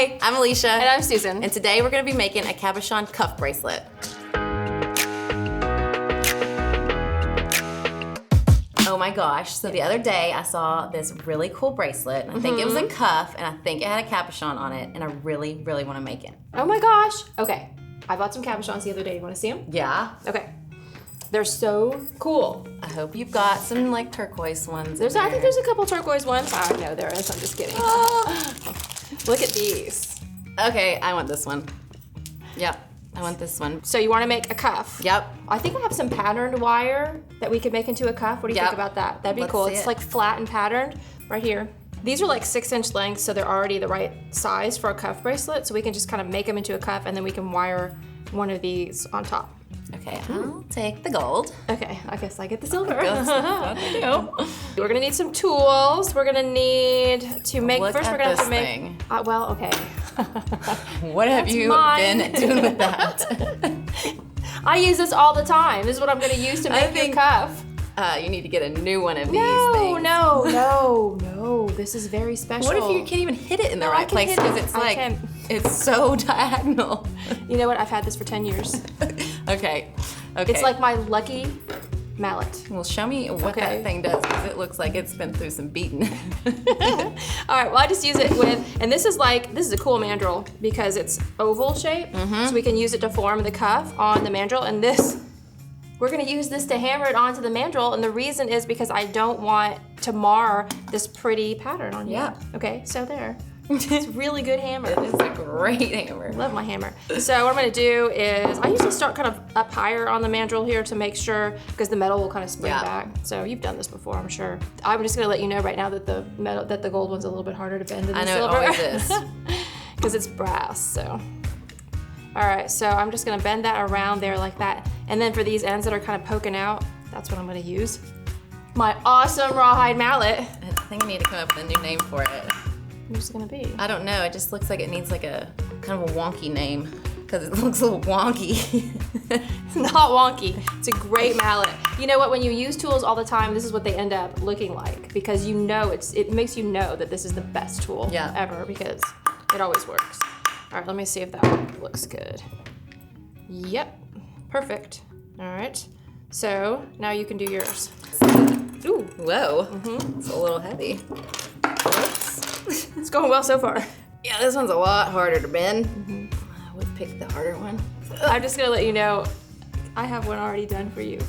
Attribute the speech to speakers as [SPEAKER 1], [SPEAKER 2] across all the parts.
[SPEAKER 1] Hi, I'm Alicia.
[SPEAKER 2] And I'm Susan.
[SPEAKER 1] And today we're gonna be making a cabochon cuff bracelet. Oh my gosh, so the other day I saw this really cool bracelet. I think it was a cuff and I think it had a cabochon on it and I really, really wanna make it.
[SPEAKER 2] Oh my gosh. Okay, I bought some cabochons the other day. You wanna see them?
[SPEAKER 1] Yeah.
[SPEAKER 2] Okay. They're so cool.
[SPEAKER 1] I hope you've got some like turquoise ones.
[SPEAKER 2] I think there's a couple turquoise ones. Oh no, there is, I'm just kidding. Look at these.
[SPEAKER 1] Okay, I want this one. Yep, I want this one.
[SPEAKER 2] So you wanna make a cuff?
[SPEAKER 1] Yep.
[SPEAKER 2] I think I have some patterned wire that we could make into a cuff. What do you think about that? That'd be cool. It's like flat and patterned right here. These are like 6-inch lengths, so they're already the right size for a cuff bracelet. So we can just kind of make them into a cuff and then we can wire one of these on top.
[SPEAKER 1] Okay, I'll take the gold.
[SPEAKER 2] Okay, I guess I get the silver.
[SPEAKER 1] We're
[SPEAKER 2] We're gonna need some tools. We're gonna need to make,
[SPEAKER 1] Look
[SPEAKER 2] first
[SPEAKER 1] at
[SPEAKER 2] we're gonna have
[SPEAKER 1] this
[SPEAKER 2] to make,
[SPEAKER 1] thing.
[SPEAKER 2] Well, okay.
[SPEAKER 1] What have you been doing with that?
[SPEAKER 2] I use this all the time. This is what I'm gonna use to make your cuff.
[SPEAKER 1] You need to get a new one of these
[SPEAKER 2] No,
[SPEAKER 1] things.
[SPEAKER 2] no. This is very special.
[SPEAKER 1] What if you can't even hit it in the right
[SPEAKER 2] can
[SPEAKER 1] place
[SPEAKER 2] hit it.
[SPEAKER 1] because it's like, it's so diagonal.
[SPEAKER 2] You know what? I've had this for 10 years.
[SPEAKER 1] Okay.
[SPEAKER 2] It's like my lucky mallet.
[SPEAKER 1] Well, show me what that thing does because it looks like it's been through some beating.
[SPEAKER 2] All right, well, I just use it with, and this is a cool mandrel because it's oval shape, so we can use it to form the cuff on the mandrel, and we're gonna use this to hammer it onto the mandrel, and the reason is because I don't want to mar this pretty pattern on here.
[SPEAKER 1] Yeah.
[SPEAKER 2] Okay, so there. It's a really good hammer.
[SPEAKER 1] It is a great hammer.
[SPEAKER 2] Love my hammer. So what I'm gonna do is, I usually start kind of up higher on the mandrel here to make sure, because the metal will kind of spring back. So you've done this before, I'm sure. I'm just gonna let you know right now that the gold one's a little bit harder to bend than the silver.
[SPEAKER 1] I know it always is.
[SPEAKER 2] Because it's brass, so. All right, so I'm just gonna bend that around there like that. And then for these ends that are kind of poking out, that's what I'm gonna use. My awesome rawhide mallet.
[SPEAKER 1] I think I need to come up with a new name for it.
[SPEAKER 2] What's it gonna be?
[SPEAKER 1] I don't know, it just looks like it needs like a kind of a wonky name because it looks a little wonky.
[SPEAKER 2] It's not wonky, it's a great mallet. You know what, when you use tools all the time, this is what they end up looking like because you know it makes you know that this is the best tool ever because it always works. All right, let me see if that looks good. Yep, perfect. All right, so now you can do yours. Ooh.
[SPEAKER 1] Whoa, it's a little heavy.
[SPEAKER 2] It's going well so far.
[SPEAKER 1] Yeah, this one's a lot harder to bend. I would pick the harder one.
[SPEAKER 2] I'm just gonna let you know, I have one already done for you.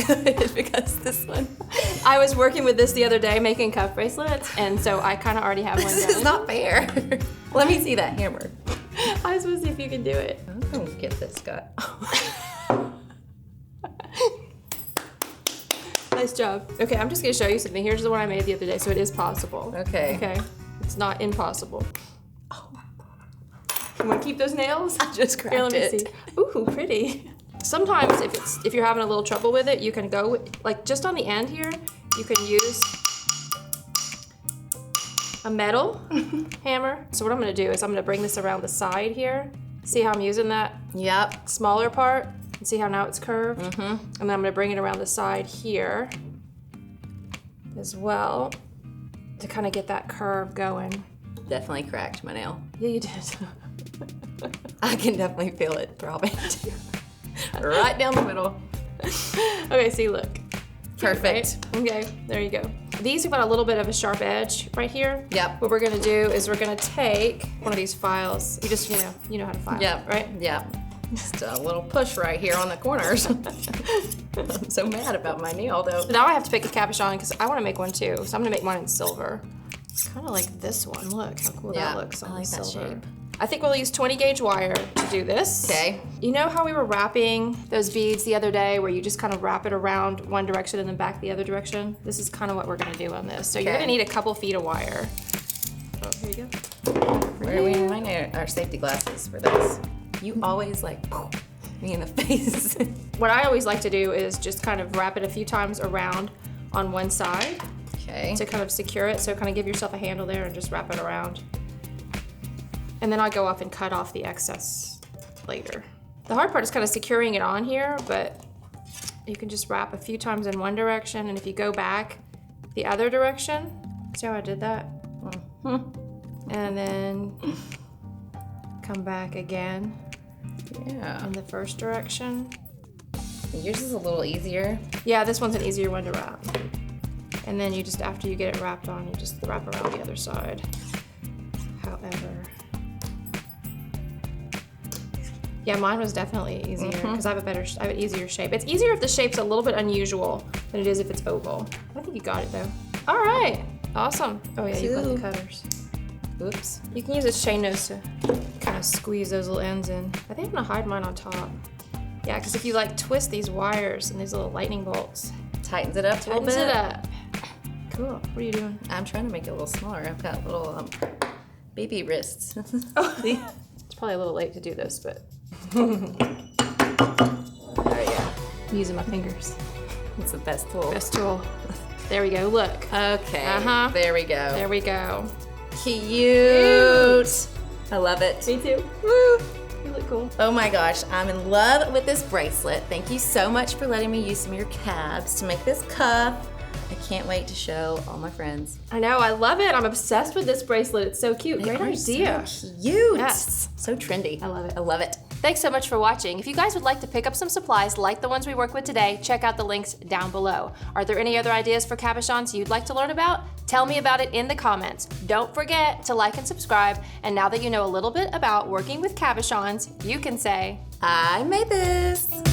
[SPEAKER 1] Good, because this one.
[SPEAKER 2] I was working with this the other day making cuff bracelets, and so I kind of already have one done.
[SPEAKER 1] This is not fair. Let me see that hammer.
[SPEAKER 2] I was supposed to see if you can do it.
[SPEAKER 1] I'm gonna get this guy.
[SPEAKER 2] Nice job. Okay, I'm just gonna show you something. Here's the one I made the other day, so it is possible.
[SPEAKER 1] Okay.
[SPEAKER 2] Okay, it's not impossible. Oh. You wanna keep those nails?
[SPEAKER 1] I just cracked
[SPEAKER 2] Here, let me see. Ooh, pretty. Sometimes if you're having a little trouble with it, you can go like just on the end here, you can use a metal hammer. So what I'm gonna do is I'm gonna bring this around the side here. See how I'm using that smaller part? And see how now it's curved? And then I'm gonna bring it around the side here as well to kind of get that curve going.
[SPEAKER 1] Definitely cracked my nail.
[SPEAKER 2] Yeah, you did.
[SPEAKER 1] I can definitely feel it throbbing. Right down the middle.
[SPEAKER 2] Okay, see, look.
[SPEAKER 1] Perfect.
[SPEAKER 2] Right? Okay, there you go. These have got a little bit of a sharp edge right here.
[SPEAKER 1] Yep.
[SPEAKER 2] What we're gonna do is we're gonna take one of these files. You just, you know how to file, right?
[SPEAKER 1] Yeah. Just a little push right here on the corners. I'm so mad about my nail though.
[SPEAKER 2] Now I have to pick a cabochon because I wanna make one too. So I'm gonna make mine in silver. It's kind of like this one. Look how cool that looks on the silver. That shape. I think we'll use 20 gauge wire to do this.
[SPEAKER 1] Okay.
[SPEAKER 2] You know how we were wrapping those beads the other day where you just kind of wrap it around one direction and then back the other direction? This is kind of what we're gonna do on this. So you're gonna need a couple feet of wire. Oh, here you go.
[SPEAKER 1] Where are we wearing our safety glasses for this? You always like me in the face.
[SPEAKER 2] What I always like to do is just kind of wrap it a few times around on one side.
[SPEAKER 1] Okay.
[SPEAKER 2] To kind of secure it. So kind of give yourself a handle there and just wrap it around. And then I'll go off and cut off the excess later. The hard part is kind of securing it on here, but you can just wrap a few times in one direction, and if you go back the other direction, see how I did that? And then come back again.
[SPEAKER 1] Yeah.
[SPEAKER 2] In the first direction.
[SPEAKER 1] Yours is a little easier.
[SPEAKER 2] Yeah, this one's an easier one to wrap. And then you just, after you get it wrapped on, you just wrap around the other side. However. Yeah, mine was definitely easier because I have an easier shape. It's easier if the shape's a little bit unusual than it is if it's oval. I think you got it though. All right, awesome. Oh yeah, you got the cutters.
[SPEAKER 1] Oops.
[SPEAKER 2] You can use a chain nose to kind of squeeze those little ends in. I think I'm gonna hide mine on top. Yeah, because if you like twist these wires and these little lightning bolts,
[SPEAKER 1] tightens it up a little bit.
[SPEAKER 2] Tightens it up. Cool. What are you doing?
[SPEAKER 1] I'm trying to make it a little smaller. I've got little baby wrists.
[SPEAKER 2] It's probably a little late to do this, but there you go. I'm using my fingers.
[SPEAKER 1] It's the best tool.
[SPEAKER 2] Best tool. There we go. Look.
[SPEAKER 1] Okay. There we go.
[SPEAKER 2] There we go.
[SPEAKER 1] Cute. I love it.
[SPEAKER 2] Me too.
[SPEAKER 1] Woo.
[SPEAKER 2] You look cool.
[SPEAKER 1] Oh my gosh, I'm in love with this bracelet. Thank you so much for letting me use some of your cabs to make this cuff. I can't wait to show all my friends.
[SPEAKER 2] I know, I love it. I'm obsessed with this bracelet. It's so cute. Great idea.
[SPEAKER 1] So cute.
[SPEAKER 2] Yes.
[SPEAKER 1] So trendy.
[SPEAKER 2] I love it.
[SPEAKER 1] I love it.
[SPEAKER 2] Thanks so much for watching. If you guys would like to pick up some supplies like the ones we work with today, check out the links down below. Are there any other ideas for cabochons you'd like to learn about? Tell me about it in the comments. Don't forget to like and subscribe. And now that you know a little bit about working with cabochons, you can say,
[SPEAKER 1] I made this.